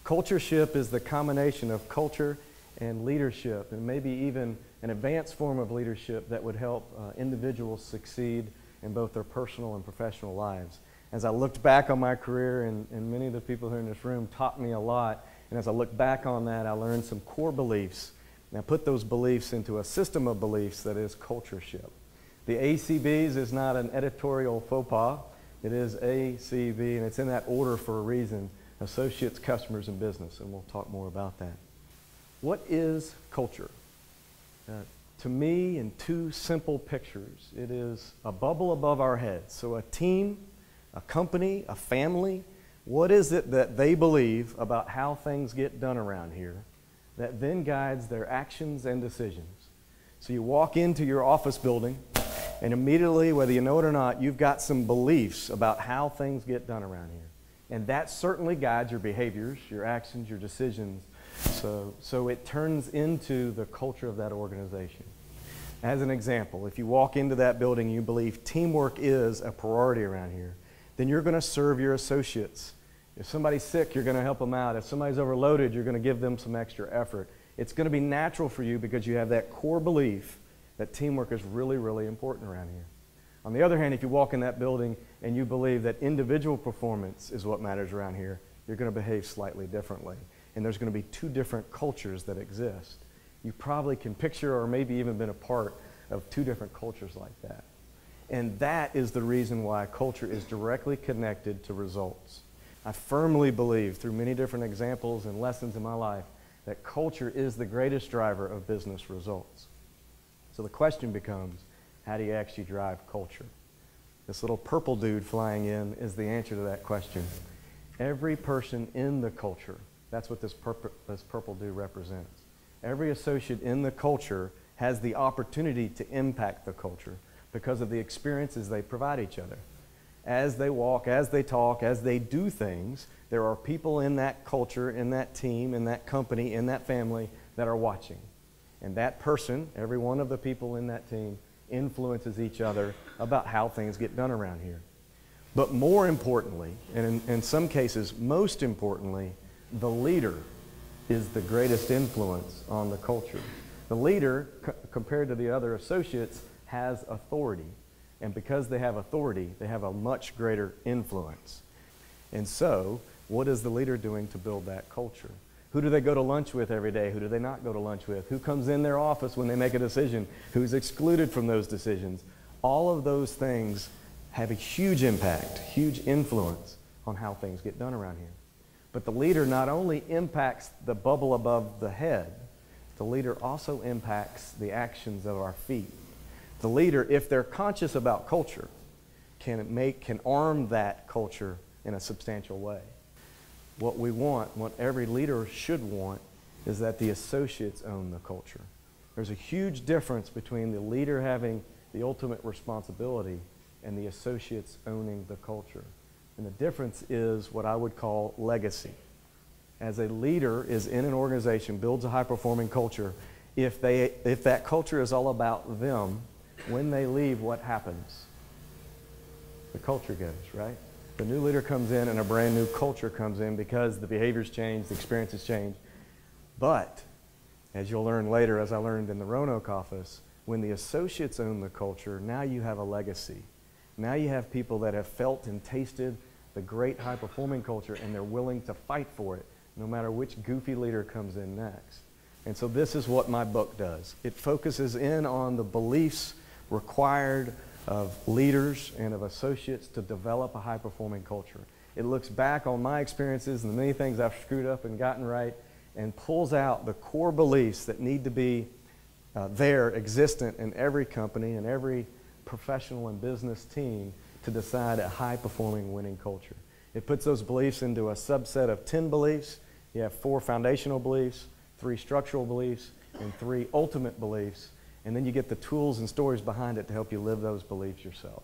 Cultureship is the combination of culture and leadership, and maybe even an advanced form of leadership that would help individuals succeed in both their personal and professional lives. As I looked back on my career, and many of the people here in this room taught me a lot, and as I look back on that, I learned some core beliefs, and I put those beliefs into a system of beliefs that is cultureship. The ACBs is not an editorial faux pas. It is ACB, and it's in that order for a reason: associates, customers, and business, and we'll talk more about that. What is culture? To me, in two simple pictures, it is a bubble above our heads. So a team, a company, a family, what is it that they believe about how things get done around here that then guides their actions and decisions? So you walk into your office building, and immediately, whether you know it or not, you've got some beliefs about how things get done around here. And that certainly guides your behaviors, your actions, your decisions. So it turns into the culture of that organization. As an example, if you walk into that building and you believe teamwork is a priority around here, then you're going to serve your associates. If somebody's sick, you're going to help them out. If somebody's overloaded, you're going to give them some extra effort. It's going to be natural for you because you have that core belief that teamwork is really, really important around here. On the other hand, if you walk in that building and you believe that individual performance is what matters around here, you're going to behave slightly differently. And there's going to be two different cultures that exist. You probably can picture or maybe even been a part of two different cultures like that. And that is the reason why culture is directly connected to results. I firmly believe, through many different examples and lessons in my life, that culture is the greatest driver of business results. So the question becomes, how do you actually drive culture? This little purple dude flying in is the answer to that question. Every person in the culture, that's what this purple dude represents. Every associate in the culture has the opportunity to impact the culture because of the experiences they provide each other. As they walk, as they talk, as they do things, there are people in that culture, in that team, in that company, in that family that are watching. And that person, every one of the people in that team, influences each other about how things get done around here. But more importantly, and in some cases most importantly, the leader is the greatest influence on the culture. The leader, compared to the other associates, has authority. And because they have authority, they have a much greater influence. And so, what is the leader doing to build that culture? Who do they go to lunch with every day? Who do they not go to lunch with? Who comes in their office when they make a decision? Who's excluded from those decisions? All of those things have a huge impact, huge influence on how things get done around here. But the leader not only impacts the bubble above the head, the leader also impacts the actions of our feet. The leader, if they're conscious about culture, can arm that culture in a substantial way. What we want, what every leader should want, is that the associates own the culture. There's a huge difference between the leader having the ultimate responsibility and the associates owning the culture. And the difference is what I would call legacy. As a leader is in an organization, builds a high-performing culture, if that culture is all about them, when they leave, what happens? The culture goes, right? The new leader comes in and a brand new culture comes in because the behaviors change, the experiences change. But, as you'll learn later, as I learned in the Roanoke office, when the associates own the culture, now you have a legacy. Now you have people that have felt and tasted the great high-performing culture and they're willing to fight for it, no matter which goofy leader comes in next. And so this is what my book does. It focuses in on the beliefs required of leaders and of associates to develop a high-performing culture. It looks back on my experiences and the many things I've screwed up and gotten right and pulls out the core beliefs that need to be existent in every company and every professional and business team to decide a high-performing winning culture. It puts those beliefs into a subset of 10 beliefs. You have 4 foundational beliefs, 3 structural beliefs, and 3 ultimate beliefs. And then you get the tools and stories behind it to help you live those beliefs yourself.